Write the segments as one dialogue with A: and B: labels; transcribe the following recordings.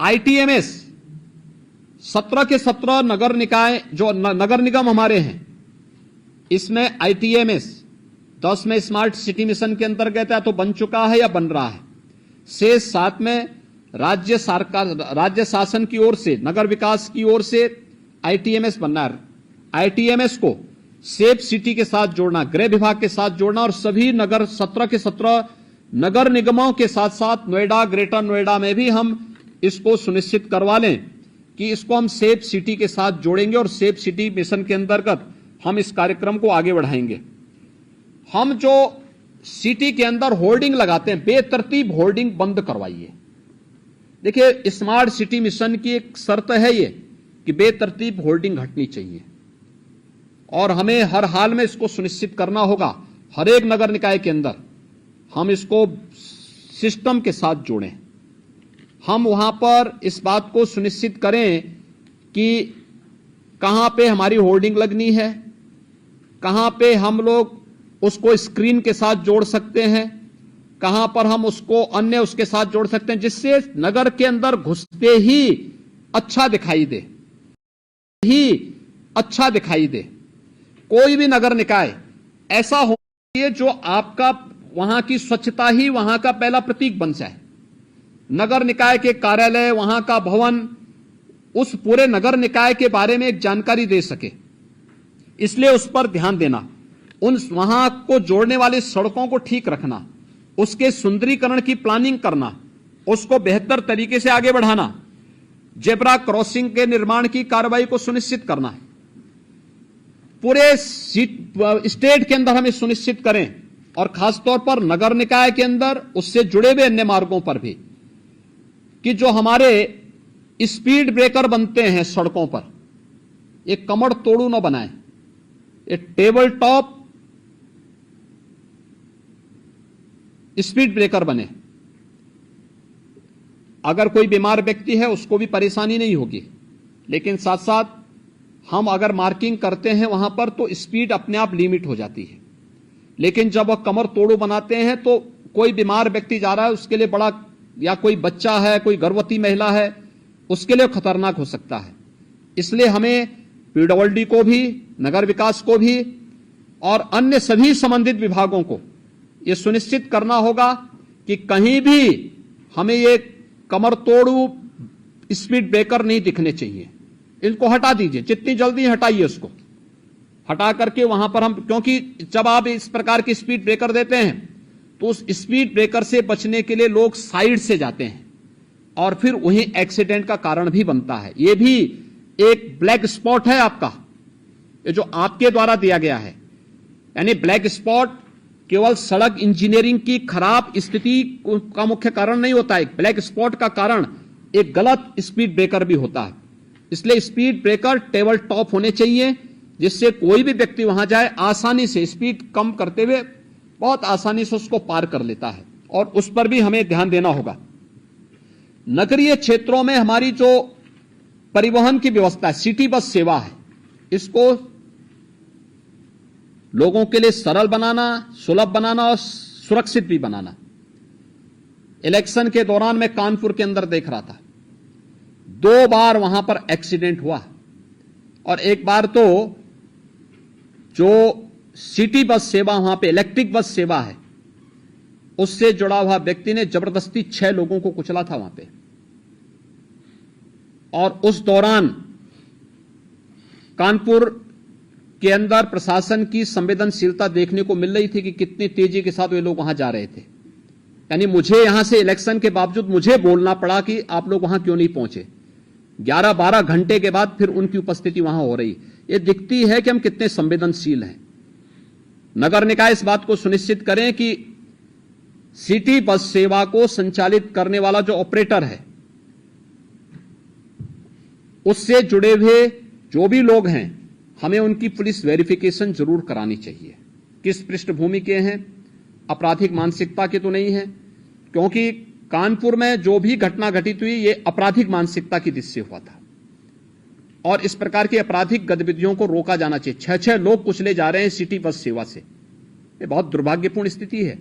A: ITMS 17 के 17 नगर निकाय जो नगर निगम हमारे हैं, इसमें आईटीएमएस 10 में स्मार्ट सिटी मिशन के अंतर्गत है तो बन चुका है या बन रहा है। से 7 में राज्य शासन की ओर से, नगर विकास की ओर से आईटीएमएस बनना है। आईटीएमएस को सेफ सिटी के साथ जोड़ना, गृह विभाग के साथ जोड़ना और सभी नगर 17 के 17 नगर निगमों के साथ साथ नोएडा, ग्रेटर नोएडा में भी हम इसको सुनिश्चित करवा लें कि इसको हम सेफ सिटी के साथ जोड़ेंगे और सेफ सिटी मिशन के अंतर्गत हम इस कार्यक्रम को आगे बढ़ाएंगे। हम जो सिटी के अंदर होर्डिंग लगाते हैं, बेतरतीब होर्डिंग बंद करवाइए। देखिए, स्मार्ट सिटी मिशन की एक शर्त है ये कि बेतरतीब होर्डिंग हटनी चाहिए और हमें हर हाल में इसको सुनिश्चित करना होगा। हर एक नगर निकाय के अंदर हम इसको सिस्टम के साथ जोड़ें। हम वहां पर इस बात को सुनिश्चित करें कि कहां पे हमारी होर्डिंग लगनी है, कहां पे हम लोग उसको स्क्रीन के साथ जोड़ सकते हैं, कहां पर हम उसको अन्य उसके साथ जोड़ सकते हैं, जिससे नगर के अंदर घुसते ही अच्छा दिखाई दे। कोई भी नगर निकाय ऐसा होना चाहिए जो आपका वहां की स्वच्छता ही वहां का पहला प्रतीक बन जाए। नगर निकाय के कार्यालय, वहां का भवन उस पूरे नगर निकाय के बारे में एक जानकारी दे सके, इसलिए उस पर ध्यान देना, उन वहां को जोड़ने वाली सड़कों को ठीक रखना, उसके सुंदरीकरण की प्लानिंग करना, उसको बेहतर तरीके से आगे बढ़ाना, जेब्रा क्रॉसिंग के निर्माण की कार्रवाई को सुनिश्चित करना है। पूरे स्टेट के अंदर हमें सुनिश्चित करें और खासतौर पर नगर निकाय के अंदर उससे जुड़े हुए अन्य मार्गों पर भी कि जो हमारे स्पीड ब्रेकर बनते हैं सड़कों पर, एक कमर तोड़ू न बनाए, एक टेबल टॉप स्पीड ब्रेकर बने। अगर कोई बीमार व्यक्ति है उसको भी परेशानी नहीं होगी, लेकिन साथ साथ हम अगर मार्किंग करते हैं वहां पर तो स्पीड अपने आप लिमिट हो जाती है। लेकिन जब वह कमर तोड़ू बनाते हैं तो कोई बीमार व्यक्ति जा रहा है उसके लिए बड़ा, या कोई बच्चा है, कोई गर्भवती महिला है, उसके लिए खतरनाक हो सकता है। इसलिए हमें पीडब्ल्यूडी को भी, नगर विकास को भी और अन्य सभी संबंधित विभागों को यह सुनिश्चित करना होगा कि कहीं भी हमें ये कमर तोड़ू स्पीड ब्रेकर नहीं दिखने चाहिए। इनको हटा दीजिए, जितनी जल्दी हटाइए उसको, हटा करके वहां पर हम, क्योंकि जब आप इस प्रकार की स्पीड ब्रेकर देते हैं तो उस स्पीड ब्रेकर से बचने के लिए लोग साइड से जाते हैं और फिर वहीं एक्सीडेंट का कारण भी बनता है। यह भी एक ब्लैक स्पॉट है आपका, ये जो आपके द्वारा दिया गया है। यानी ब्लैक स्पॉट केवल सड़क इंजीनियरिंग की खराब स्थिति का मुख्य कारण नहीं होता है, ब्लैक स्पॉट का कारण एक गलत स्पीड ब्रेकर भी होता है। इसलिए स्पीड ब्रेकर टेबल टॉप होने चाहिए, जिससे कोई भी व्यक्ति वहां जाए आसानी से, स्पीड कम करते हुए बहुत आसानी से उसको पार कर लेता है, और उस पर भी हमें ध्यान देना होगा। नगरीय क्षेत्रों में हमारी जो परिवहन की व्यवस्था है, सिटी बस सेवा है, इसको लोगों के लिए सरल बनाना, सुलभ बनाना और सुरक्षित भी बनाना। इलेक्शन के दौरान मैं कानपुर के अंदर देख रहा था, 2 बार वहां पर एक्सीडेंट हुआ, और एक बार तो जो सिटी बस सेवा, वहां पे इलेक्ट्रिक बस सेवा है, उससे जुड़ा हुआ व्यक्ति ने जबरदस्ती 6 लोगों को कुचला था वहां पे। और उस दौरान कानपुर के अंदर प्रशासन की संवेदनशीलता देखने को मिल रही थी कि कितनी तेजी के साथ वे लोग वहां जा रहे थे। यानी मुझे यहां से इलेक्शन के बावजूद मुझे बोलना पड़ा कि आप लोग वहां क्यों नहीं पहुंचे। 11-12 घंटे के बाद फिर उनकी उपस्थिति वहां हो रही। ये दिखती है कि हम कितने संवेदनशील हैं। नगर निकाय इस बात को सुनिश्चित करें कि सिटी बस सेवा को संचालित करने वाला जो ऑपरेटर है, उससे जुड़े हुए जो भी लोग हैं, हमें उनकी पुलिस वेरिफिकेशन जरूर करानी चाहिए। किस पृष्ठभूमि के हैं, आपराधिक मानसिकता के तो नहीं है, क्योंकि कानपुर में जो भी घटना घटित हुई ये आपराधिक मानसिकता की दृष्टि से हुआ था, और इस प्रकार की आपराधिक गतिविधियों को रोका जाना चाहिए। 6-6 लोग कुचले जा रहे हैं सिटी बस सेवा से, ये बहुत दुर्भाग्यपूर्ण स्थिति है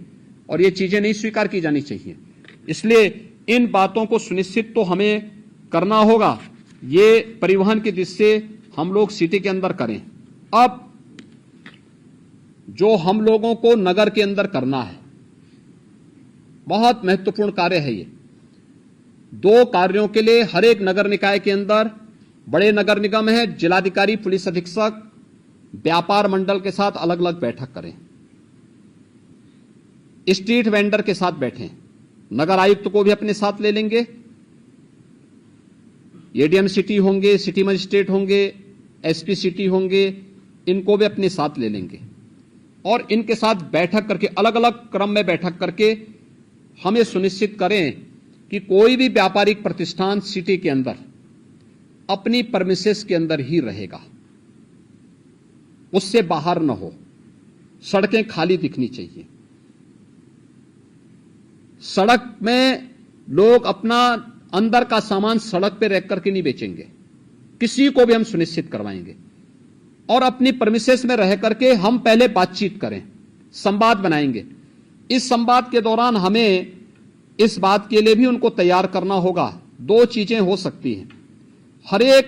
A: और ये चीजें नहीं स्वीकार की जानी चाहिए। इसलिए इन बातों को सुनिश्चित तो हमें करना होगा ये परिवहन की दृष्टि से हम लोग सिटी के अंदर करें। अब जो हम लोगों को नगर के अंदर करना है, बहुत महत्वपूर्ण कार्य है ये। 2 कार्यों के लिए हर एक नगर निकाय के अंदर, बड़े नगर निगम है, जिलाधिकारी, पुलिस अधीक्षक, व्यापार मंडल के साथ अलग अलग बैठक करें, स्ट्रीट वेंडर के साथ बैठें, नगर आयुक्त को भी अपने साथ ले लेंगे, एडीएम सिटी होंगे, सिटी मजिस्ट्रेट होंगे, एसपी सिटी होंगे, इनको भी अपने साथ ले लेंगे और इनके साथ बैठक करके, अलग अलग क्रम में बैठक करके हम ये सुनिश्चित करें कि कोई भी व्यापारिक प्रतिष्ठान सिटी के अंदर अपनी परमिसेस के अंदर ही रहेगा, उससे बाहर न हो। सड़कें खाली दिखनी चाहिए। सड़क में लोग अपना अंदर का सामान सड़क पे रख करके नहीं बेचेंगे, किसी को भी हम सुनिश्चित करवाएंगे। और अपनी परमिसेस में रह करके हम पहले बातचीत करें, संवाद बनाएंगे। इस संवाद के दौरान हमें इस बात के लिए भी उनको तैयार करना होगा। 2 चीजें हो सकती हैं। हर एक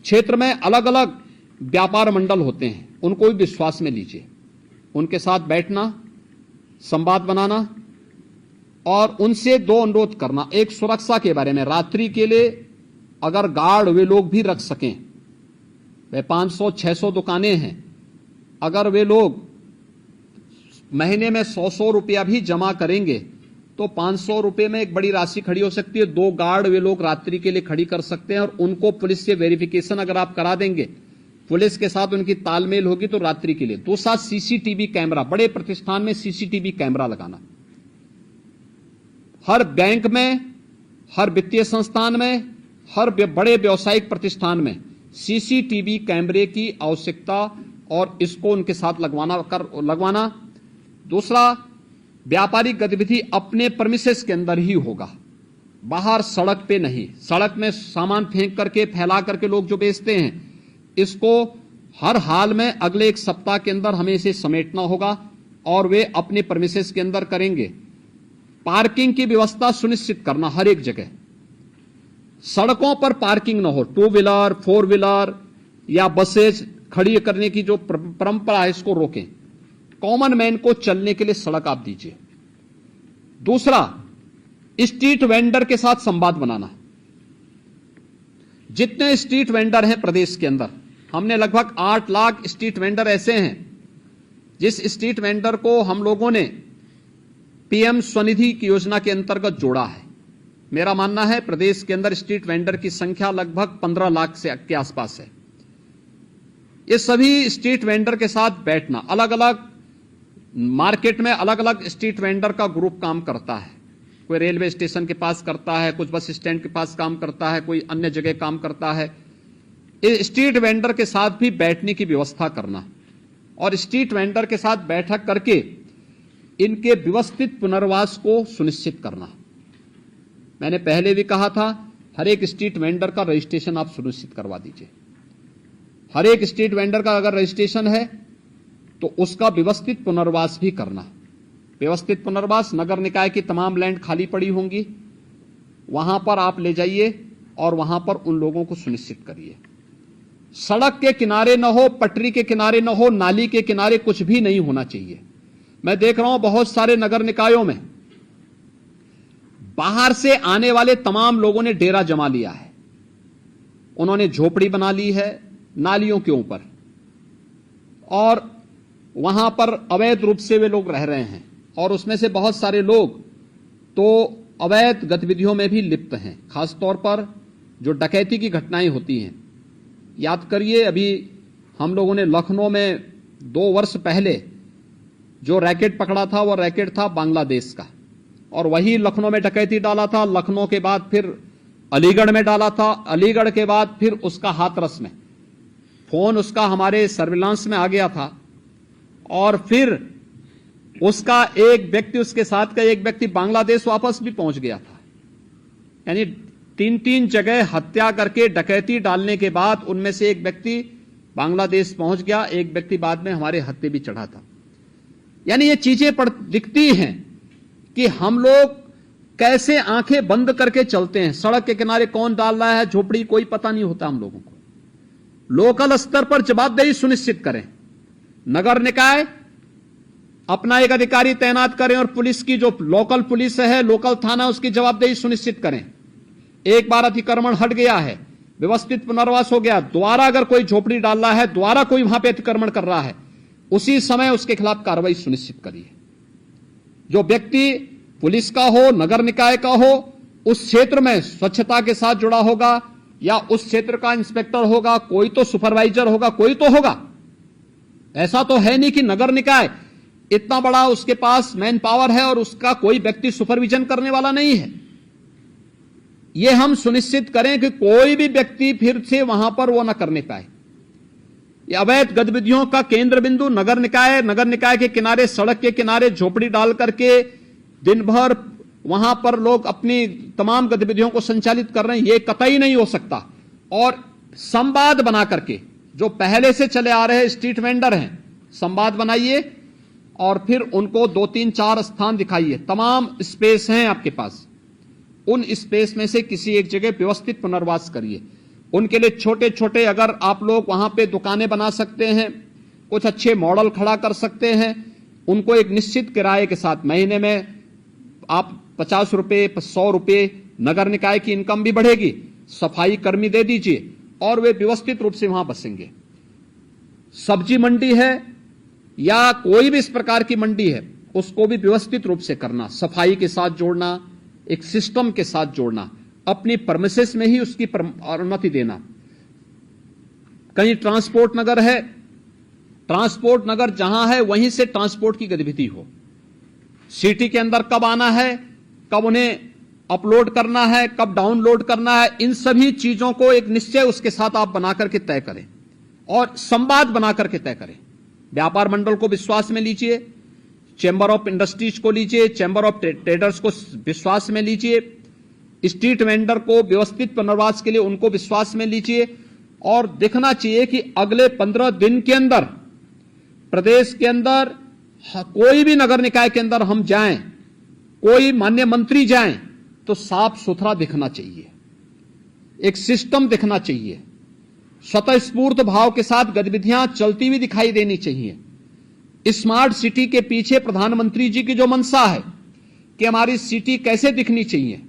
A: क्षेत्र में अलग अलग व्यापार मंडल होते हैं, उनको भी विश्वास में लीजिए, उनके साथ बैठना, संवाद बनाना और उनसे 2 अनुरोध करना। एक, सुरक्षा के बारे में, रात्रि के लिए अगर गार्ड वे लोग भी रख सकें, वे 500-600 दुकानें हैं, अगर वे लोग महीने में 100-100 रुपया भी जमा करेंगे तो 500 रुपए में एक बड़ी राशि खड़ी हो सकती है। 2 गार्ड वे लोग रात्रि के लिए खड़ी कर सकते हैं और उनको पुलिस से वेरिफिकेशन अगर आप करा देंगे, पुलिस के साथ उनकी तालमेल होगी तो रात्रि के लिए। दूसरा, सीसीटीवी कैमरा, बड़े प्रतिष्ठान में सीसीटीवी कैमरा लगाना, हर बैंक में, हर वित्तीय संस्थान में, हर बड़े व्यावसायिक प्रतिष्ठान में सीसीटीवी कैमरे की आवश्यकता और इसको उनके साथ लगवाना। दूसरा, व्यापारिक गतिविधि अपने परमिसेस के अंदर ही होगा, बाहर सड़क पे नहीं। सड़क में सामान फेंक करके, फैला करके लोग जो बेचते हैं, इसको हर हाल में अगले 1 सप्ताह के अंदर हमें इसे समेटना होगा और वे अपने परमिसेस के अंदर करेंगे। पार्किंग की व्यवस्था सुनिश्चित करना हर एक जगह, सड़कों पर पार्किंग न हो। 2 व्हीलर, 4 व्हीलर या बसेज खड़ी करने की जो परंपरा है, इसको रोकें। कॉमन मैन को चलने के लिए सड़क आप दीजिए। दूसरा, स्ट्रीट वेंडर के साथ संवाद बनाना। जितने स्ट्रीट वेंडर हैं प्रदेश के अंदर, हमने लगभग 8 लाख स्ट्रीट वेंडर ऐसे हैं जिस स्ट्रीट वेंडर को हम लोगों ने पीएम स्वनिधि की योजना के अंतर्गत जोड़ा है। मेरा मानना है प्रदेश के अंदर स्ट्रीट वेंडर की संख्या लगभग 15 लाख से के आसपास है। ये सभी स्ट्रीट वेंडर के साथ बैठना, अलग अलग मार्केट में अलग अलग स्ट्रीट वेंडर का ग्रुप काम करता है। कोई रेलवे स्टेशन के पास करता है, कुछ बस स्टैंड के पास काम करता है, कोई अन्य जगह काम करता है। इस स्ट्रीट वेंडर के साथ भी बैठने की व्यवस्था करना और स्ट्रीट वेंडर के साथ बैठक करके इनके व्यवस्थित पुनर्वास को सुनिश्चित करना। मैंने पहले भी कहा था, हर एक स्ट्रीट वेंडर का रजिस्ट्रेशन आप सुनिश्चित करवा दीजिए। हर एक स्ट्रीट वेंडर का अगर रजिस्ट्रेशन है तो उसका व्यवस्थित पुनर्वास भी करना। व्यवस्थित पुनर्वास, नगर निकाय की तमाम लैंड खाली पड़ी होंगी, वहां पर आप ले जाइए और वहां पर उन लोगों को सुनिश्चित करिए। सड़क के किनारे न हो, पटरी के किनारे न हो, नाली के किनारे कुछ भी नहीं होना चाहिए। मैं देख रहा हूं बहुत सारे नगर निकायों में बाहर से आने वाले तमाम लोगों ने डेरा जमा लिया है, उन्होंने झोपड़ी बना ली है नालियों के ऊपर और वहां पर अवैध रूप से वे लोग रह रहे हैं और उसमें से बहुत सारे लोग तो अवैध गतिविधियों में भी लिप्त हैं। खासतौर पर जो डकैती की घटनाएं होती हैं, याद करिए अभी हम लोगों ने लखनऊ में 2 वर्ष पहले जो रैकेट पकड़ा था वो रैकेट था बांग्लादेश का और वही लखनऊ में डकैती डाला था। लखनऊ के बाद फिर अलीगढ़ में डाला था, अलीगढ़ के बाद फिर उसका हाथरस में, फोन उसका हमारे सर्विलांस में आ गया था और फिर उसका एक व्यक्ति, उसके साथ का एक व्यक्ति बांग्लादेश वापस भी पहुंच गया था। यानी 3 जगह हत्या करके डकैती डालने के बाद उनमें से एक व्यक्ति बांग्लादेश पहुंच गया, एक व्यक्ति बाद में हमारे हत्थे भी चढ़ा था। यानी ये चीजें दिखती हैं कि हम लोग कैसे आंखें बंद करके चलते हैं। सड़क के किनारे कौन डाल रहा है झोपड़ी, कोई पता नहीं होता हम लोगों को। लोकल स्तर पर जवाबदेही सुनिश्चित करें। नगर निकाय अपना एक अधिकारी तैनात करें और पुलिस की जो लोकल पुलिस है, लोकल थाना, उसकी जवाबदेही सुनिश्चित करें। एक बार अतिक्रमण हट गया है, व्यवस्थित पुनर्वास हो गया, दोबारा अगर कोई झोपड़ी डाल रहा है, दोबारा कोई वहां पे अतिक्रमण कर रहा है, उसी समय उसके खिलाफ कार्रवाई सुनिश्चित करिए। जो व्यक्ति पुलिस का हो, नगर निकाय का हो, उस क्षेत्र में स्वच्छता के साथ जुड़ा होगा या उस क्षेत्र का इंस्पेक्टर होगा, कोई तो सुपरवाइजर होगा, कोई तो होगा। ऐसा तो है नहीं कि नगर निकाय इतना बड़ा उसके पास मैन पावर है और उसका कोई व्यक्ति सुपरविजन करने वाला नहीं है। यह हम सुनिश्चित करें कि कोई भी व्यक्ति फिर से वहां पर वो न करने पाए। ये अवैध गतिविधियों का केंद्र बिंदु नगर निकाय के किनारे, सड़क के किनारे झोपड़ी डाल करके दिन भर वहां पर लोग अपनी तमाम गतिविधियों को संचालित कर रहे हैं, ये कतई नहीं हो सकता। और संवाद बना करके, जो पहले से चले आ रहे स्ट्रीट वेंडर हैं, संवाद बनाइए और फिर उनको 2, 3, 4 स्थान दिखाइए। तमाम स्पेस हैं आपके पास, उन स्पेस में से किसी एक जगह व्यवस्थित पुनर्वास करिए। उनके लिए छोटे छोटे अगर आप लोग वहां पे दुकानें बना सकते हैं, कुछ अच्छे मॉडल खड़ा कर सकते हैं, उनको एक निश्चित किराए के साथ महीने में आप 50 रुपए, 100 रुपए, नगर निकाय की इनकम भी बढ़ेगी, सफाई कर्मी दे दीजिए और वे व्यवस्थित रूप से वहां बसेंगे। सब्जी मंडी है या कोई भी इस प्रकार की मंडी है, उसको भी व्यवस्थित रूप से करना, सफाई के साथ जोड़ना, एक सिस्टम के साथ जोड़ना, अपनी परमिसेस में ही उसकी अनुमति देना। कहीं ट्रांसपोर्ट नगर है, ट्रांसपोर्ट नगर जहां है वहीं से ट्रांसपोर्ट की गतिविधि हो। सिटी के अंदर कब आना है, कब उन्हें अपलोड करना है, कब डाउनलोड करना है, इन सभी चीजों को एक निश्चय उसके साथ आप बना करके तय करें और संवाद बना करके तय करें। व्यापार मंडल को विश्वास में लीजिए, चैंबर ऑफ इंडस्ट्रीज को लीजिए, चैंबर ऑफ ट्रेडर्स को विश्वास में लीजिए, स्ट्रीट वेंडर को व्यवस्थित पुनर्वास के लिए उनको विश्वास में लीजिए। और देखना चाहिए कि अगले 15 दिन के अंदर प्रदेश के अंदर कोई भी नगर निकाय के अंदर हम जाएं, कोई माननीय मंत्री जाएं, तो साफ सुथरा दिखना चाहिए, एक सिस्टम दिखना चाहिए, स्वतःस्फूर्त भाव के साथ गतिविधियां चलती हुई दिखाई देनी चाहिए। स्मार्ट सिटी के पीछे प्रधानमंत्री जी की जो मंशा है कि हमारी सिटी कैसे दिखनी चाहिए,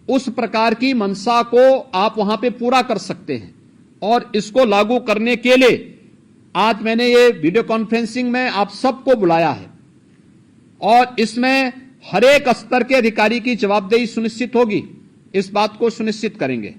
A: उस प्रकार की मंशा को आप वहां पे पूरा कर सकते हैं। और इसको लागू करने के लिए आज मैंने ये वीडियो कॉन्फ्रेंसिंग में आप सबको बुलाया है और इसमें हर एक स्तर के अधिकारी की जवाबदेही सुनिश्चित होगी, इस बात को सुनिश्चित करेंगे।